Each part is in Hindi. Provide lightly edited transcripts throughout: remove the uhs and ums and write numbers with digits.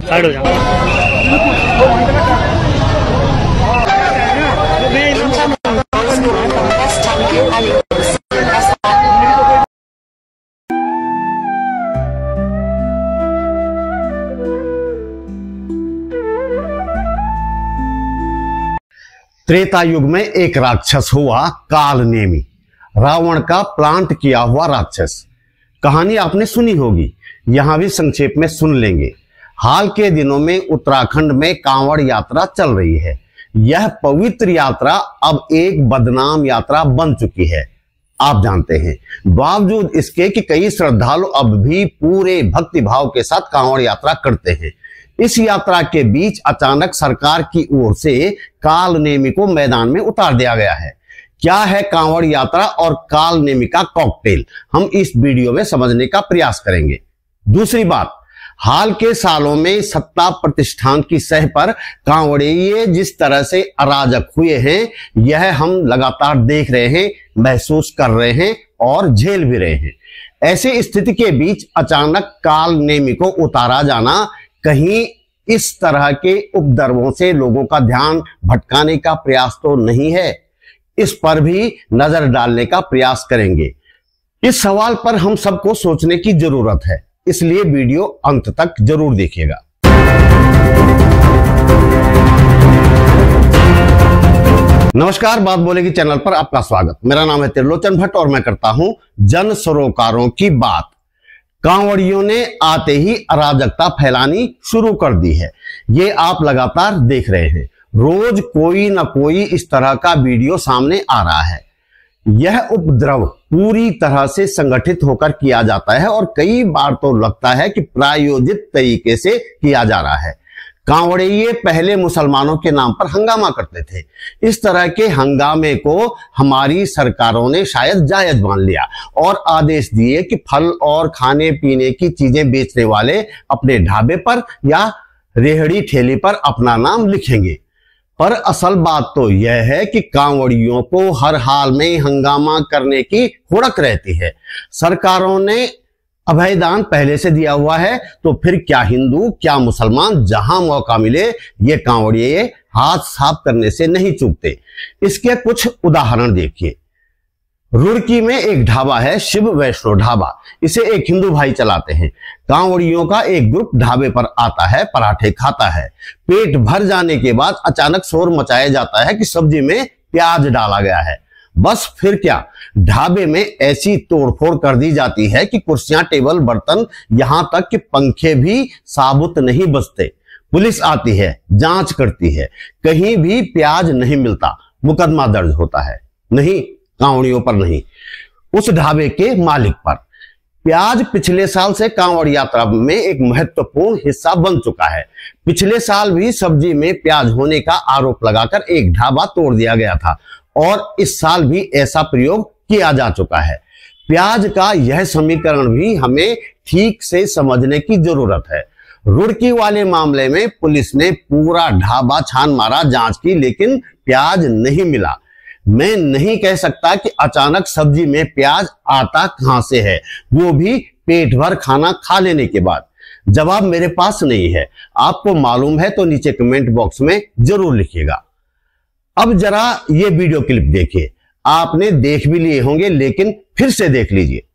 साइड हो जाओ। त्रेता युग में एक राक्षस हुआ कालनेमी, रावण का प्लांट किया हुआ राक्षस। कहानी आपने सुनी होगी, यहां भी संक्षेप में सुन लेंगे। हाल के दिनों में उत्तराखंड में कांवड़ यात्रा चल रही है। यह पवित्र यात्रा अब एक बदनाम यात्रा बन चुकी है, आप जानते हैं। बावजूद इसके कि कई श्रद्धालु अब भी पूरे भक्तिभाव के साथ कांवड़ यात्रा करते हैं। इस यात्रा के बीच अचानक सरकार की ओर से कालनेमी को मैदान में उतार दिया गया है। क्या है कांवड़ यात्रा और कालनेमी का कॉकटेल, हम इस वीडियो में समझने का प्रयास करेंगे। दूसरी बात, हाल के सालों में सत्ता प्रतिष्ठान की सह पर कांवड़िये जिस तरह से अराजक हुए हैं, यह हम लगातार देख रहे हैं, महसूस कर रहे हैं और झेल भी रहे हैं। ऐसी स्थिति के बीच अचानक कालनेमी को उतारा जाना कहीं इस तरह के उपद्रवों से लोगों का ध्यान भटकाने का प्रयास तो नहीं है? इस पर भी नजर डालने का प्रयास करेंगे। इस सवाल पर हम सबको सोचने की जरूरत है, इसलिए वीडियो अंत तक जरूर देखिएगा। नमस्कार, बात बोलेगी चैनल पर आपका स्वागत। मेरा नाम है त्रिलोचन भट्ट और मैं करता हूं जन सरोकारों की बात। कांवड़ियों ने आते ही अराजकता फैलानी शुरू कर दी है, ये आप लगातार देख रहे हैं। रोज कोई ना कोई इस तरह का वीडियो सामने आ रहा है। यह उपद्रव पूरी तरह से संगठित होकर किया जाता है और कई बार तो लगता है कि प्रायोजित तरीके से किया जा रहा है। कांवड़िये पहले मुसलमानों के नाम पर हंगामा करते थे। इस तरह के हंगामे को हमारी सरकारों ने शायद जायज मान लिया और आदेश दिए कि फल और खाने पीने की चीजें बेचने वाले अपने ढाबे पर या रेहड़ी ठेली पर अपना नाम लिखेंगे। पर असल बात तो यह है कि कांवड़ियों को हर हाल में हंगामा करने की हुड़क रहती है। सरकारों ने अभयदान पहले से दिया हुआ है, तो फिर क्या हिंदू क्या मुसलमान जहां मौका मिले ये कांवड़िये हाथ साफ करने से नहीं चूकते। इसके कुछ उदाहरण देखिए। रुड़की में एक ढाबा है, शिव वैष्णो ढाबा। इसे एक हिंदू भाई चलाते हैं। कांवड़ियों का एक ग्रुप ढाबे पर आता है, पराठे खाता है। पेट भर जाने के बाद अचानक शोर मचाया जाता है कि सब्जी में प्याज डाला गया है। बस फिर क्या, ढाबे में ऐसी तोड़फोड़ कर दी जाती है कि कुर्सियां, टेबल, बर्तन, यहां तक कि पंखे भी साबुत नहीं बचते। पुलिस आती है, जांच करती है, कहीं भी प्याज नहीं मिलता, मुकदमा दर्ज होता है। नहीं, कांवड़ियों पर नहीं, उस ढाबे के मालिक पर। प्याज पिछले साल से कांवड़ यात्रा में एक महत्वपूर्ण हिस्सा बन चुका है। पिछले साल भी सब्जी में प्याज होने का आरोप लगाकर एक ढाबा तोड़ दिया गया था और इस साल भी ऐसा प्रयोग किया जा चुका है। प्याज का यह समीकरण भी हमें ठीक से समझने की जरूरत है। रुड़की वाले मामले में पुलिस ने पूरा ढाबा छान मारा, जांच की, लेकिन प्याज नहीं मिला। मैं नहीं कह सकता कि अचानक सब्जी में प्याज आता कहां से है, वो भी पेट भर खाना खा लेने के बाद। जवाब मेरे पास नहीं है, आपको मालूम है तो नीचे कमेंट बॉक्स में जरूर लिखिएगा। अब जरा ये वीडियो क्लिप देखिए। आपने देख भी लिए होंगे, लेकिन फिर से देख लीजिए।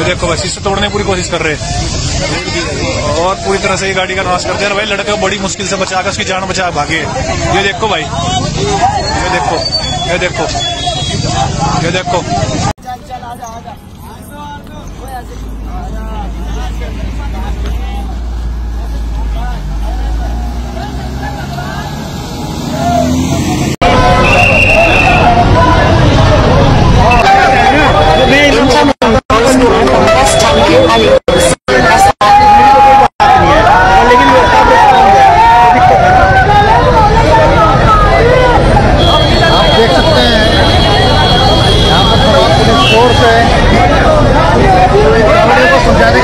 देखो बस इसे तोड़ने की पूरी कोशिश कर रहे हैं और पूरी तरह से ये गाड़ी का नाश कर दिया। भाई लड़के बड़ी मुश्किल से बचाकर उसकी जान बचा भागे। ये देखो भाई, ये देखो, ये देखो, ये देखो। समझाने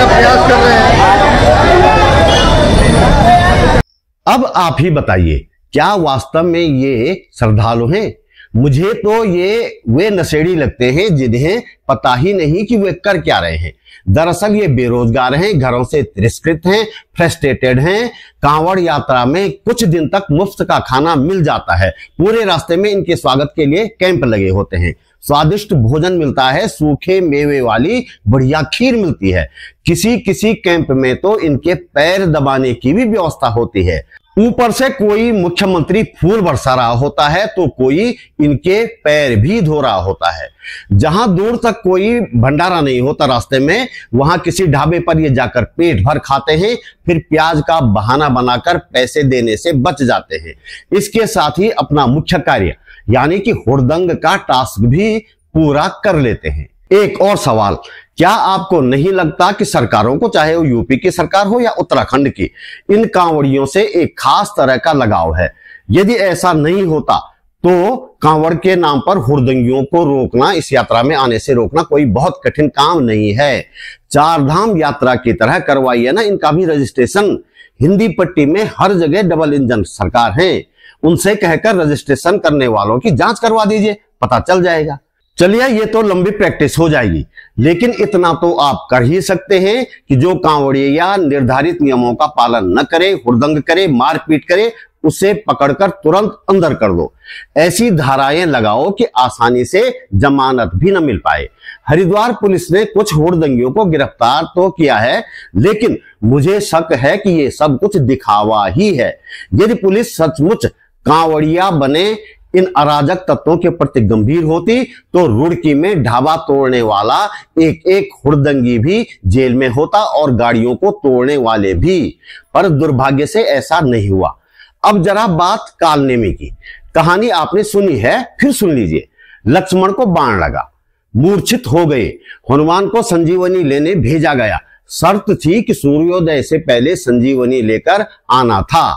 अब आप ही बताइए, क्या वास्तव में ये श्रद्धालु हैं? मुझे तो ये वे नशेड़ी लगते हैं जिन्हें पता ही नहीं कि वे कर क्या रहे हैं। दरअसल ये बेरोजगार हैं, घरों से तिरस्कृत हैं, फ्रस्ट्रेटेड हैं। कांवड़ यात्रा में कुछ दिन तक मुफ्त का खाना मिल जाता है। पूरे रास्ते में इनके स्वागत के लिए कैंप लगे होते हैं। स्वादिष्ट भोजन मिलता है, सूखे मेवे वाली बढ़िया खीर मिलती है। किसी किसी कैंप में तो इनके पैर दबाने की भी व्यवस्था होती है। ऊपर से कोई मुख्यमंत्री फूल बरसा रहा होता है तो कोई इनके पैर भी धो रहा होता है। जहां दूर तक कोई भंडारा नहीं होता रास्ते में, वहां किसी ढाबे पर ये जाकर पेट भर खाते हैं, फिर प्याज का बहाना बनाकर पैसे देने से बच जाते हैं। इसके साथ ही अपना मुख्य कार्य यानी कि हुड़दंग का टास्क भी पूरा कर लेते हैं। एक और सवाल, क्या आपको नहीं लगता कि सरकारों को, चाहे वो यूपी की सरकार हो या उत्तराखंड की, इन कांवड़ियों से एक खास तरह का लगाव है? यदि ऐसा नहीं होता तो कांवड़ के नाम पर हुड़दंगियों को रोकना, इस यात्रा में आने से रोकना कोई बहुत कठिन काम नहीं है। चार धाम यात्रा की तरह करवाइए ना इनका भी रजिस्ट्रेशन। हिंदी पट्टी में हर जगह डबल इंजन सरकार है, उनसे कहकर रजिस्ट्रेशन करने वालों की जांच करवा दीजिए, पता चल जाएगा। चलिए, ये तो लंबी प्रैक्टिस हो जाएगी, लेकिन इतना तो आप कर ही सकते हैं कि जो कांवड़िया निर्धारित नियमों का पालन न करे, हुड़दंग करे, मारपीट करे, उसे पकड़कर तुरंत अंदर कर दो। ऐसी धाराएं लगाओ कि आसानी से जमानत भी न मिल पाए। हरिद्वार पुलिस ने कुछ हुड़दंगियों को गिरफ्तार तो किया है, लेकिन मुझे शक है कि ये सब कुछ दिखावा ही है। यदि पुलिस सचमुच कांवड़िया बने इन अराजक तत्वों के प्रति गंभीर होती तो रुड़की में ढाबा तोड़ने वाला एक एक हुड़दंगी भी जेल में होता और गाड़ियों को तोड़ने वाले भी, पर दुर्भाग्य से ऐसा नहीं हुआ। अब जरा बात कालनेमी की। कहानी आपने सुनी है, फिर सुन लीजिए। लक्ष्मण को बाण लगा, मूर्छित हो गए, हनुमान को संजीवनी लेने भेजा गया। शर्त थी कि सूर्योदय से पहले संजीवनी लेकर आना था।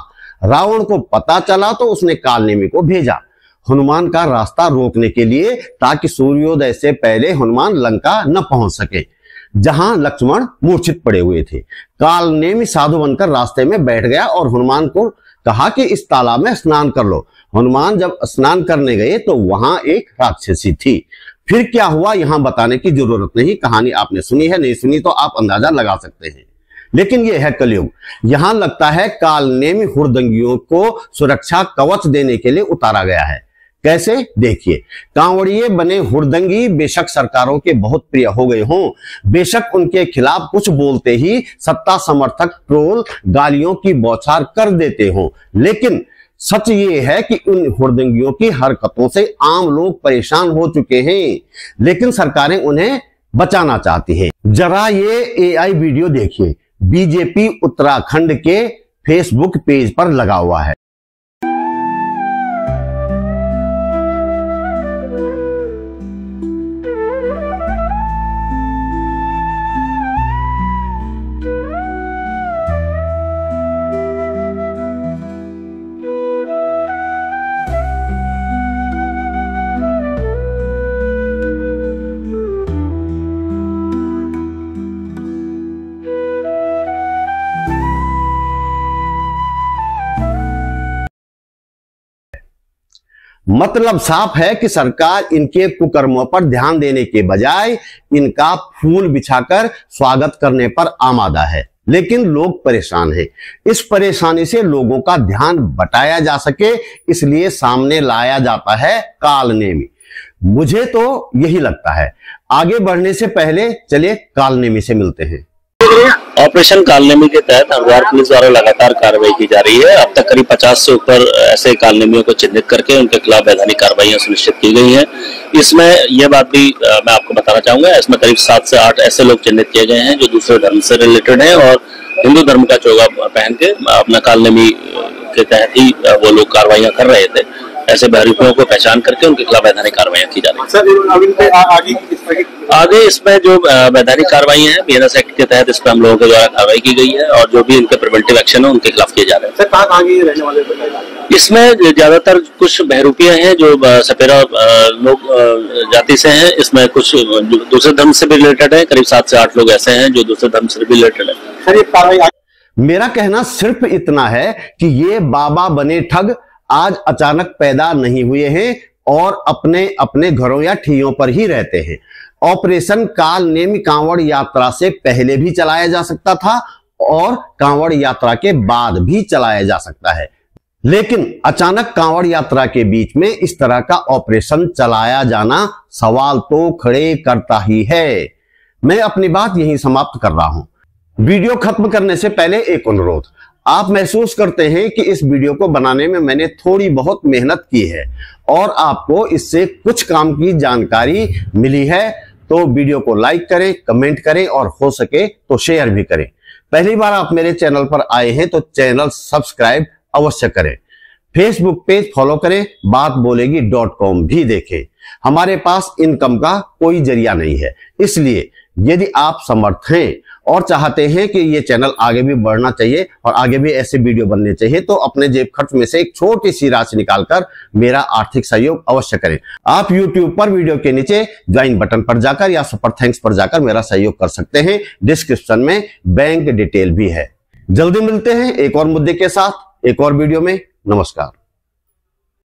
रावण को पता चला तो उसने कालनेमी को भेजा हनुमान का रास्ता रोकने के लिए, ताकि सूर्योदय से पहले हनुमान लंका न पहुंच सके, जहां लक्ष्मण मूर्छित पड़े हुए थे। कालनेमी साधु बनकर रास्ते में बैठ गया और हनुमान को कहा कि इस तालाब में स्नान कर लो। हनुमान जब स्नान करने गए तो वहां एक राक्षसी थी। फिर क्या हुआ यहां बताने की जरूरत नहीं, कहानी आपने सुनी है, नहीं सुनी तो आप अंदाजा लगा सकते हैं। लेकिन यह है कलयुग। यहां लगता है कालनेमी हुड़दंगियों को सुरक्षा कवच देने के लिए उतारा गया है। कैसे, देखिए। कांवड़िए बने हुड़दंगी बेशक सरकारों के बहुत प्रिय हो गए हों, बेशक उनके खिलाफ कुछ बोलते ही सत्ता समर्थक ट्रोल गालियों की बौछार कर देते हों, लेकिन सच ये है कि उन हुड़दंगियों की हरकतों से आम लोग परेशान हो चुके हैं, लेकिन सरकारें उन्हें बचाना चाहती हैं। जरा ये एआई वीडियो देखिए, बीजेपी उत्तराखंड के फेसबुक पेज पर लगा हुआ है। मतलब साफ है कि सरकार इनके कुकर्मों पर ध्यान देने के बजाय इनका फूल बिछाकर स्वागत करने पर आमादा है, लेकिन लोग परेशान हैं। इस परेशानी से लोगों का ध्यान बटाया जा सके, इसलिए सामने लाया जाता है कालनेमी। मुझे तो यही लगता है। आगे बढ़ने से पहले चलिए कालनेमी से मिलते हैं। ऑपरेशन कालनेमी के तहत हरिद्वार पुलिस द्वारा लगातार कार्रवाई की जा रही है। अब तक करीब 50 से ऊपर ऐसे कालनेमियों को चिन्हित करके उनके खिलाफ वैधानिक कार्रवाई सुनिश्चित की गई हैं। इसमें यह बात भी मैं आपको बताना चाहूंगा, इसमें करीब 7 से 8 ऐसे लोग चिन्हित किए गए हैं जो दूसरे धर्म से रिलेटेड हैं और हिंदू धर्म का चोगा पहन के अपना कालनेमी के तहत ही वो लोग कार्रवाइयां कर रहे थे। ऐसे बहरूपियों को पहचान करके उनके खिलाफ वैधानिक कार्रवाई की जा रही है। आगे इसमें जो वैधानिक कार्रवाई है बीएनएस एक्ट के तहत इस पर हम लोगों के द्वारा कार्रवाई की गई है और जो भी इनके प्रिवेंटिव एक्शन है उनके खिलाफ किए जा रहे हैं। सर, कहाँ रहने वाले? इसमें ज्यादातर कुछ बहरूपियां हैं जो सपेरा लोग जाति से हैं। इसमें कुछ दूसरे धर्म से भी रिलेटेड है, करीब 7 से 8 लोग ऐसे हैं जो दूसरे धर्म से भी रिलेटेड है। सर, ये कार्रवाई मेरा कहना सिर्फ इतना है कि ये बाबा बने ठग आज अचानक पैदा नहीं हुए हैं और अपने अपने घरों या ठियों पर ही रहते हैं। ऑपरेशन काल नेमी कांवड़ यात्रा से पहले भी चलाया जा सकता था और कांवड़ यात्रा के बाद भी चलाया जा सकता है, लेकिन अचानक कांवड़ यात्रा के बीच में इस तरह का ऑपरेशन चलाया जाना सवाल तो खड़े करता ही है। मैं अपनी बात यहीं समाप्त कर रहा हूं। वीडियो खत्म करने से पहले एक अनुरोध, आप महसूस करते हैं कि इस वीडियो को बनाने में मैंने थोड़ी बहुत मेहनत की है और आपको इससे कुछ काम की जानकारी मिली है, तो वीडियो को लाइक करें, कमेंट करें और हो सके तो शेयर भी करें। पहली बार आप मेरे चैनल पर आए हैं तो चैनल सब्सक्राइब अवश्य करें। फेसबुक पेज फॉलो करें, बात बोलेगी.com भी देखें। हमारे पास इनकम का कोई जरिया नहीं है, इसलिए यदि आप समर्थ हैं और चाहते हैं कि ये चैनल आगे भी बढ़ना चाहिए और आगे भी ऐसे वीडियो बनने चाहिए, तो अपने जेब खर्च में से एक छोटी सी राशि निकालकर मेरा आर्थिक सहयोग अवश्य करें। आप YouTube पर वीडियो के नीचे ज्वाइन बटन पर जाकर या सुपर थैंक्स पर जाकर मेरा सहयोग कर सकते हैं। डिस्क्रिप्शन में बैंक डिटेल भी है। जल्दी मिलते हैं एक और मुद्दे के साथ एक और वीडियो में। नमस्कार।